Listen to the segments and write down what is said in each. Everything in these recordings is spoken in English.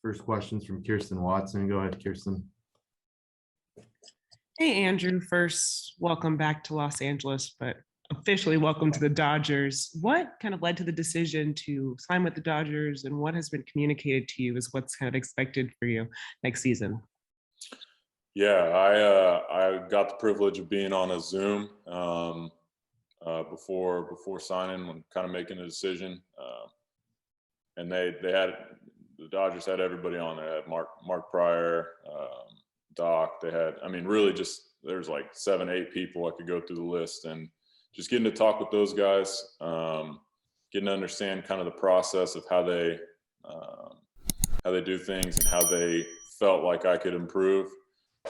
First question's from Kirsten Watson. Go ahead, Kirsten. Hey, Andrew. First, welcome back to Los Angeles, but officially welcome to the Dodgers. What kind of led to the decision to sign with the Dodgers, and what has been communicated to you as what's kind of expected for you next season? Yeah, I got the privilege of being on a Zoom before signing and kind of making a decision. And the Dodgers had everybody on there. They had Mark Pryor, Doc. They had, really just there's like 7-8 people I could go through the list, and just getting to talk with those guys, getting to understand kind of the process of how they do things and how they felt like I could improve.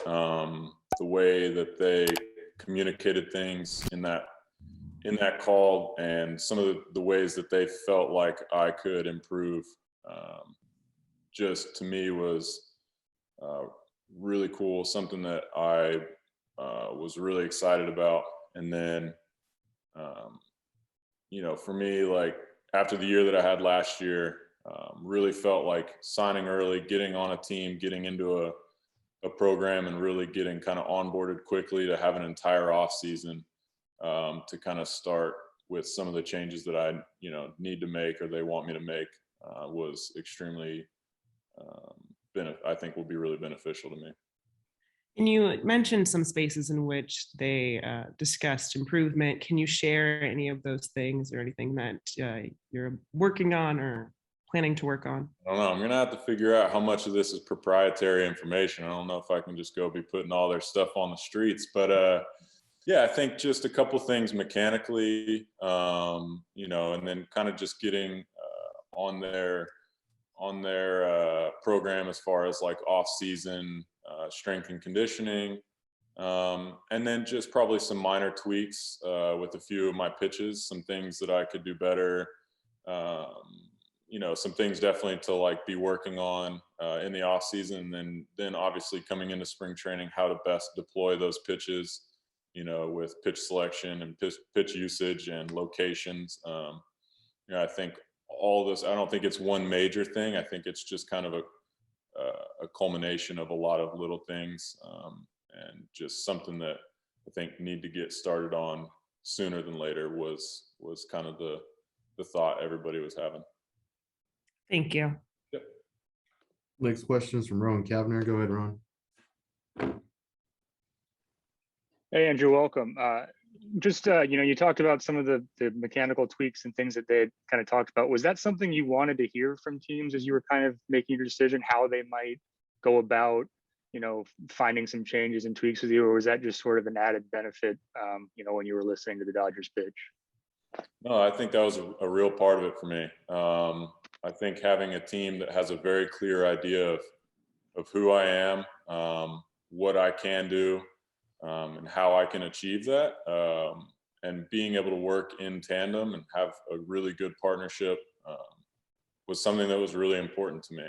The way that they communicated things in that call, and some of the ways that they felt like I could improve, just to me was really cool, something that I was really excited about. And then, for me, like after the year that I had last year, really felt like signing early, getting on a team, getting into a program, and really getting kind of onboarded quickly to have an entire off season to kind of start with some of the changes that I need to make or they want me to make was extremely I think will be really beneficial to me. And you mentioned some spaces in which they discussed improvement. Can you share any of those things or anything that you're working on or planning to work on? I don't know. I'm going to have to figure out how much of this is proprietary information. I don't know if I can just go be putting all their stuff on the streets, but yeah, I think just a couple things mechanically, and then kind of just getting on their program as far as like off season strength and conditioning, and then just probably some minor tweaks with a few of my pitches, some things that I could do better. Some things definitely to like be working on in the off season, and then obviously coming into spring training, how to best deploy those pitches, with pitch selection and pitch usage and locations. I think all this, I don't think it's one major thing. I think it's just kind of a culmination of a lot of little things, and just something that I think need to get started on sooner than later was kind of the thought everybody was having. Thank you. Yep. Next question is from Rowan Kavner. Go ahead, Rowan. Hey, Andrew, welcome. You talked about some of the mechanical tweaks and things that they had kind of talked about. Was that something you wanted to hear from teams as you were kind of making your decision, how they might go about, finding some changes and tweaks with you, or was that just sort of an added benefit, when you were listening to the Dodgers pitch? No, I think that was a real part of it for me. I think having a team that has a very clear idea of who I am, what I can do, and how I can achieve that, and being able to work in tandem and have a really good partnership was something that was really important to me.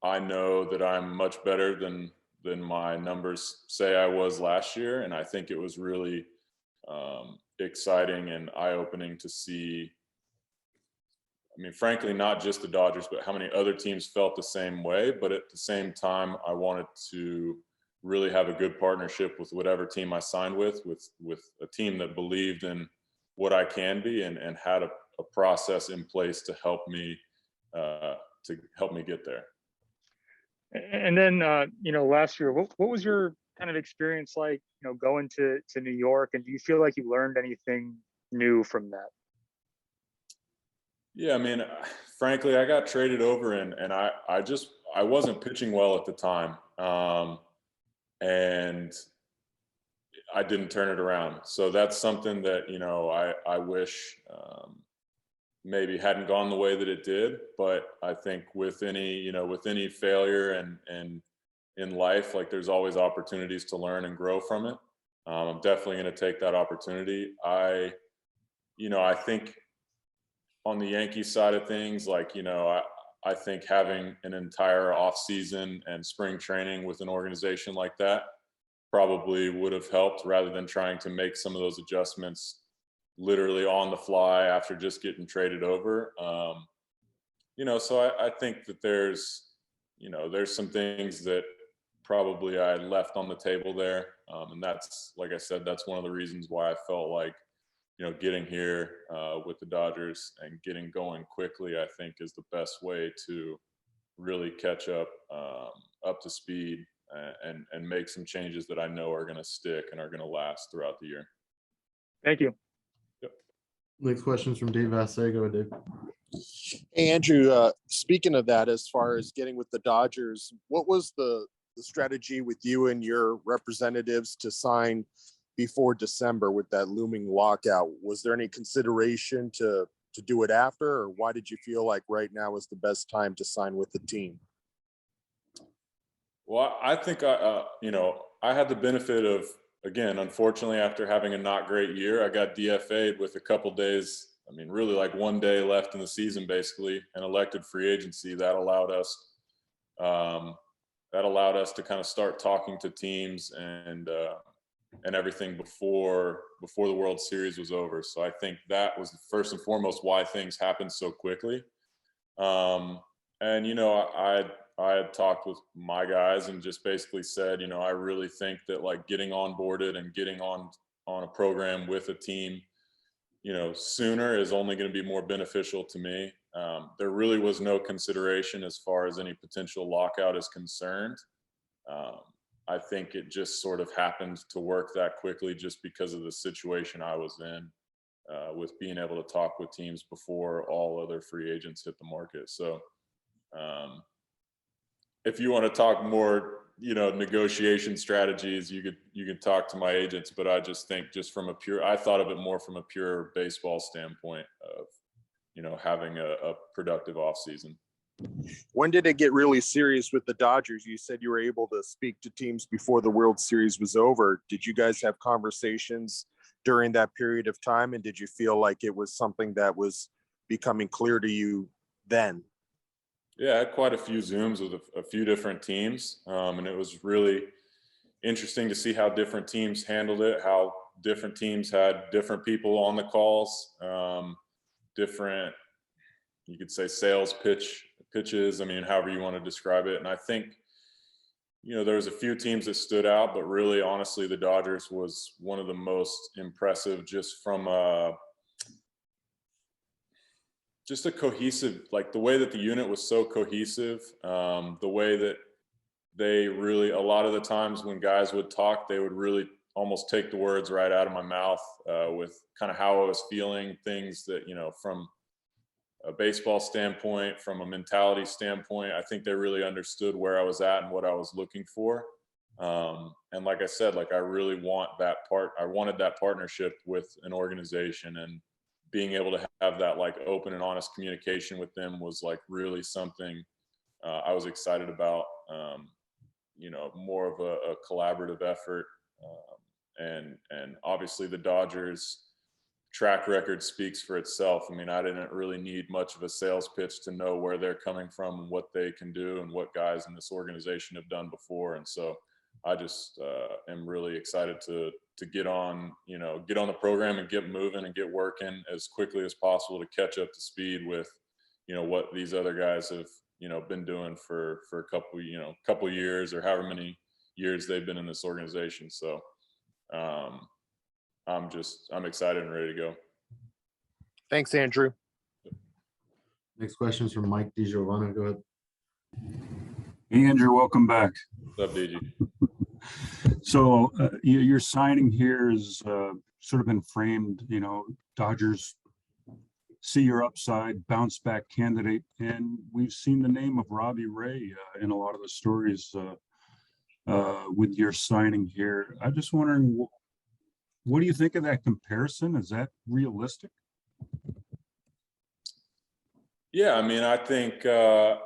I know that I'm much better than my numbers say I was last year, and I think it was really exciting and eye-opening to see. Frankly, not just the Dodgers, but how many other teams felt the same way. But at the same time, I wanted to really have a good partnership with whatever team I signed with a team that believed in what I can be and had a process in place to help me get there. And then, last year, what was your kind of experience like, going to New York, and do you feel like you learned anything new from that? Yeah, frankly, I got traded over and I wasn't pitching well at the time. And I didn't turn it around. So that's something that, I wish maybe hadn't gone the way that it did. But I think with any failure and in life, like there's always opportunities to learn and grow from it. I'm definitely going to take that opportunity. I think on the Yankees side of things, I think having an entire off season and spring training with an organization like that probably would have helped, rather than trying to make some of those adjustments literally on the fly after just getting traded over. So I think that there's some things that probably I left on the table there. And that's, like I said, that's one of the reasons why I felt like, getting here with the Dodgers and getting going quickly, I think is the best way to really catch up to speed and make some changes that I know are going to stick and are going to last throughout the year. Thank you. Next questions from Dave Vassay. Go ahead, Dave. Hey, Andrew, speaking of that, as far as getting with the Dodgers, what was the strategy with you and your representatives to sign before December with that looming lockout? Was there any consideration to do it after, or why did you feel like right now is the best time to sign with the team? Well, I think I had the benefit of, again, unfortunately, after having a not great year, I got DFA'd with a couple days. I mean, really like one day left in the season, basically, and elected free agency. That allowed us to kind of start talking to teams and everything before the World Series was over. So I think that was first and foremost why things happened so quickly. And I had talked with my guys and just basically said, I really think that like getting onboarded and getting on a program with a team, sooner is only going to be more beneficial to me. There really was no consideration as far as any potential lockout is concerned. I think it just sort of happened to work that quickly just because of the situation I was in with being able to talk with teams before all other free agents hit the market. So if you want to talk more, negotiation strategies, you could talk to my agents, but I just think I thought of it more from a pure baseball standpoint of, having a productive off season. When did it get really serious with the Dodgers? You said you were able to speak to teams before the World Series was over. Did you guys have conversations during that period of time? And did you feel like it was something that was becoming clear to you then? Yeah, I had quite a few Zooms with a few different teams. And it was really interesting to see how different teams handled it, how different teams had different people on the calls, different, you could say, sales pitches. I mean, however you want to describe it. And I think, there was a few teams that stood out, but really, honestly, the Dodgers was one of the most impressive just from just a cohesive, like the way that the unit was so cohesive, the way that they really, a lot of the times when guys would talk, they would really almost take the words right out of my mouth with kind of how I was feeling, things that, from a baseball standpoint, from a mentality standpoint, I think they really understood where I was at and what I was looking for. And like I said, like I really wanted that partnership with an organization, and being able to have that like open and honest communication with them was like really something I was excited about. More of a collaborative effort. And obviously the Dodgers track record speaks for itself. I mean, I didn't really need much of a sales pitch to know where they're coming from and what they can do and what guys in this organization have done before. And so I just am really excited to get on the program and get moving and get working as quickly as possible to catch up to speed with, what these other guys have, been doing for a couple years or however many years they've been in this organization. So I'm excited and ready to go. Thanks, Andrew. Next question is from Mike DiGiovanna. Go ahead. Hey, Andrew, welcome back. What's up, DG? So your signing here has sort of been framed, Dodgers see your upside, bounce back candidate. And we've seen the name of Robbie Ray in a lot of the stories with your signing here. I'm just wondering, what do you think of that comparison? Is that realistic? Yeah, I mean, I think, I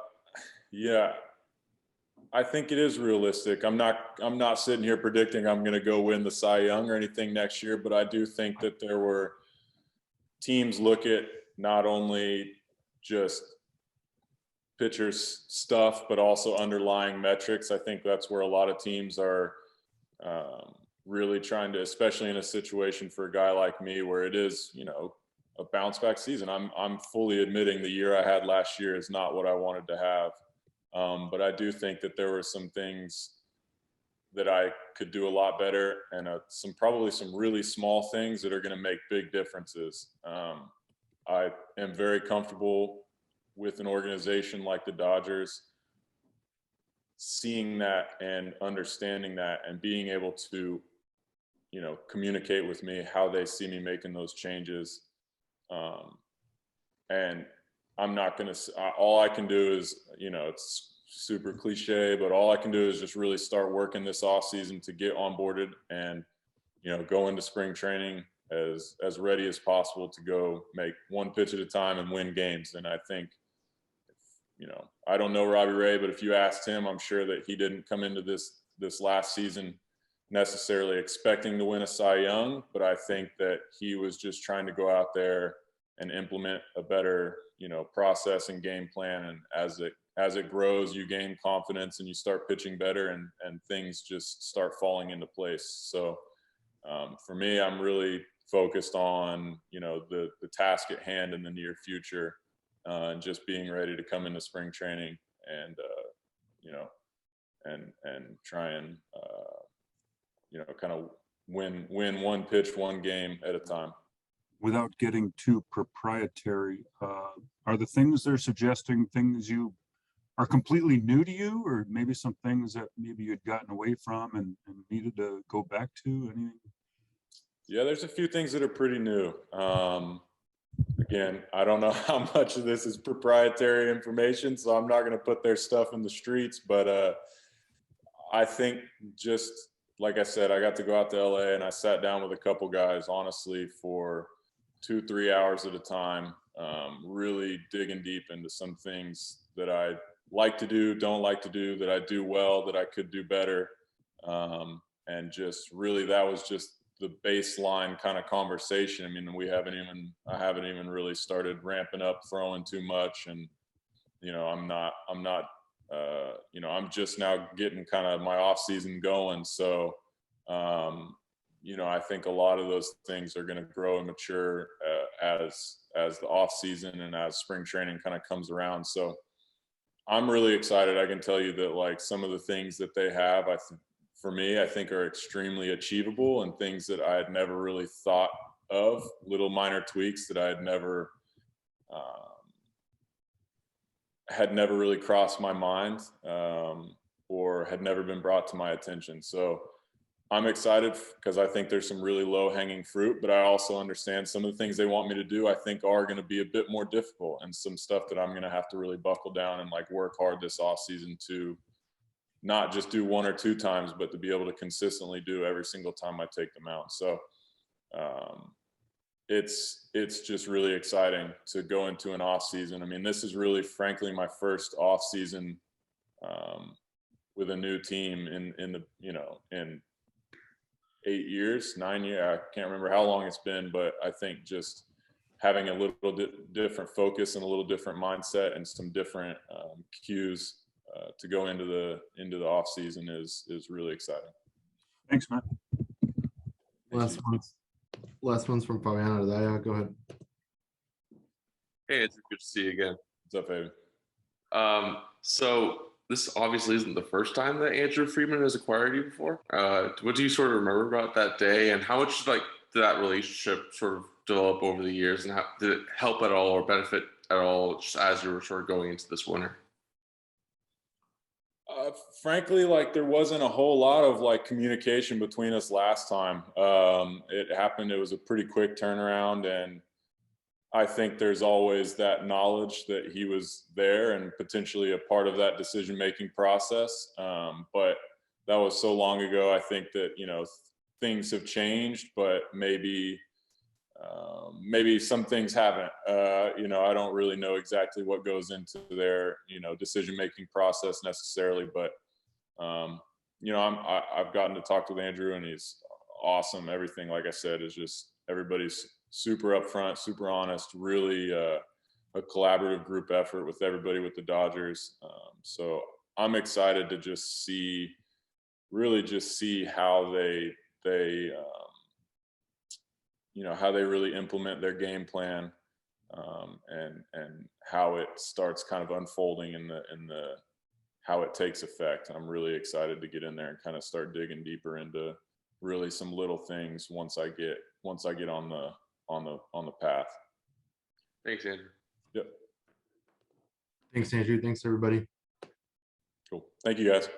think it is realistic. I'm not sitting here predicting I'm going to go win the Cy Young or anything next year, but I do think that there were teams look at not only just pitchers stuff, but also underlying metrics. I think that's where a lot of teams are really trying to, especially in a situation for a guy like me where it is, a bounce back season. I'm fully admitting the year I had last year is not what I wanted to have. But I do think that there were some things that I could do a lot better, and probably some really small things that are going to make big differences. I am very comfortable with an organization like the Dodgers, seeing that and understanding that and being able to, communicate with me how they see me making those changes. And I'm not going to, all I can do is, it's super cliche, but all I can do is just really start working this off season to get onboarded and, go into spring training as ready as possible to go make one pitch at a time and win games. And I think, I don't know Robbie Ray, but if you asked him, I'm sure that he didn't come into this last season necessarily expecting to win a Cy Young, but I think that he was just trying to go out there and implement a better, process and game plan. And as it grows, you gain confidence and you start pitching better, and things just start falling into place. So for me, I'm really focused on, the task at hand in the near future, and just being ready to come into spring training and, and try and, kind of win one pitch, one game at a time. Without getting too proprietary, are the things they're suggesting things you are completely new to you, or maybe some things that maybe you'd gotten away from and needed to go back to? Anything? Yeah, there's a few things that are pretty new. Again, I don't know how much of this is proprietary information, so I'm not going to put their stuff in the streets, but I think, just like I said, I got to go out to LA and I sat down with a couple guys, honestly, for 2-3 hours at a time, really digging deep into some things that I like to do, don't like to do, that I do well, that I could do better. And just really, that was just the baseline kind of conversation. I mean, I haven't even really started ramping up throwing too much. And, I'm just now getting kind of my off season going. So, I think a lot of those things are going to grow and mature as the off season and as spring training kind of comes around. So I'm really excited. I can tell you that, like, some of the things that they have, for me, I think are extremely achievable, and things that I had never really thought of, little minor tweaks that I had never really crossed my mind, or had never been brought to my attention. So I'm excited because I think there's some really low hanging fruit, but I also understand some of the things they want me to do, I think, are going to be a bit more difficult, and some stuff that I'm going to have to really buckle down and work hard this off season to not just do 1 or 2 times, but to be able to consistently do every single time I take them out. So it's just really exciting to go into an off season. I mean, this is really, frankly, my first off season with a new team in 8 years, 9 years. I can't remember how long it's been, but I think just having a little different focus and a little different mindset and some different cues to go into the off season is really exciting. Thanks, Matt. Last one's from Fabian Ardaya. Go ahead. Hey, it's good to see you again. What's up, Fabian? So this obviously isn't the first time that Andrew Friedman has acquired you before. What do you sort of remember about that day, and how much did that relationship sort of develop over the years, and how did it help at all or benefit at all just as you were sort of going into this winter? Frankly, there wasn't a whole lot of communication between us last time. It happened. It was a pretty quick turnaround, and I think there's always that knowledge that he was there and potentially a part of that decision-making process. But that was so long ago. I think that, things have changed, but maybe some things haven't. I don't really know exactly what goes into their, decision-making process necessarily, but, I've gotten to talk with Andrew, and he's awesome. Everything, like I said, is just, everybody's super upfront, super honest, really a collaborative group effort with everybody with the Dodgers. So I'm excited to just see how they how they really implement their game plan, and how it starts kind of unfolding in the how it takes effect. I'm really excited to get in there and kind of start digging deeper into really some little things once I get on the path. Thanks, Andrew. Yep. Thanks, Andrew. Thanks, everybody. Cool. Thank you, guys.